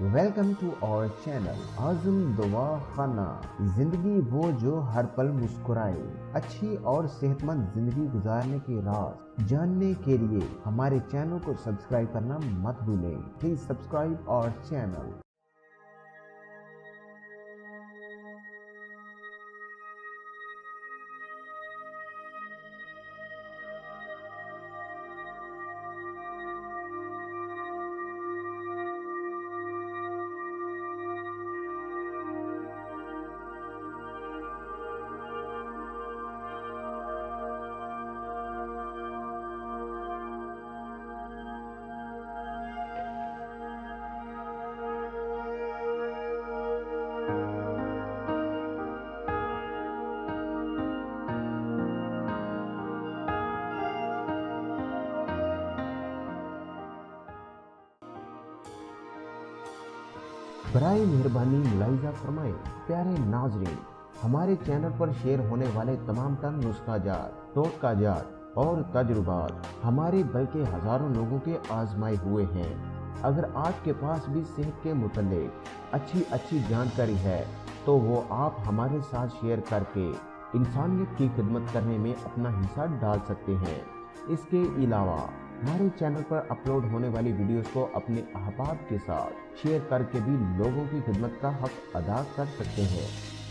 Welcome to our channel اعظم دعا خانہ۔ زندگی وہ جو ہر پل مسکرائے، اچھی اور صحت مند زندگی گزارنے کے راز جاننے کے لیے ہمارے چینل کو سبسکرائب کرنا مت بھولیں۔ Please subscribe our channel. برائے مہربانی ملاحظہ فرمائیں۔ پیارے ناظرین، ہمارے چینل پر شیئر ہونے والے تمام تر نسخہ جات، ٹوٹکا جات اور تجربات ہمارے بلکہ ہزاروں لوگوں کے آزمائے ہوئے ہیں۔ اگر آپ کے پاس بھی صحت کے متعلق اچھی جانکاری ہے تو وہ آپ ہمارے ساتھ شیئر کر کے انسانیت کی خدمت کرنے میں اپنا حصہ ڈال سکتے ہیں۔ اس کے علاوہ ہمارے چینل پر اپلوڈ ہونے والی ویڈیوز کو اپنے احباب کے ساتھ شیئر کر کے بھی لوگوں کی خدمت کا حق ادا کر سکتے ہیں۔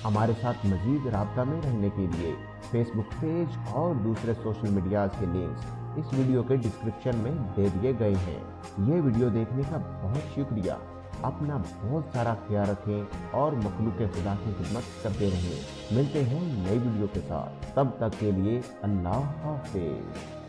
ہمارے ساتھ مزید رابطہ میں رہنے کے لیے فیس بک پیج اور دوسرے سوشل میڈیاز کے لنکس اس ویڈیو کے ڈسکرپشن میں دے دیے گئے ہیں۔ یہ ویڈیو دیکھنے کا بہت شکریہ۔ اپنا بہت سارا خیال رکھیں اور مخلوق خدا کی خدمت کرتے رہیں۔ ملتے ہیں نئی ویڈیو کے ساتھ، تب تک کے لیے اللہ حافظ۔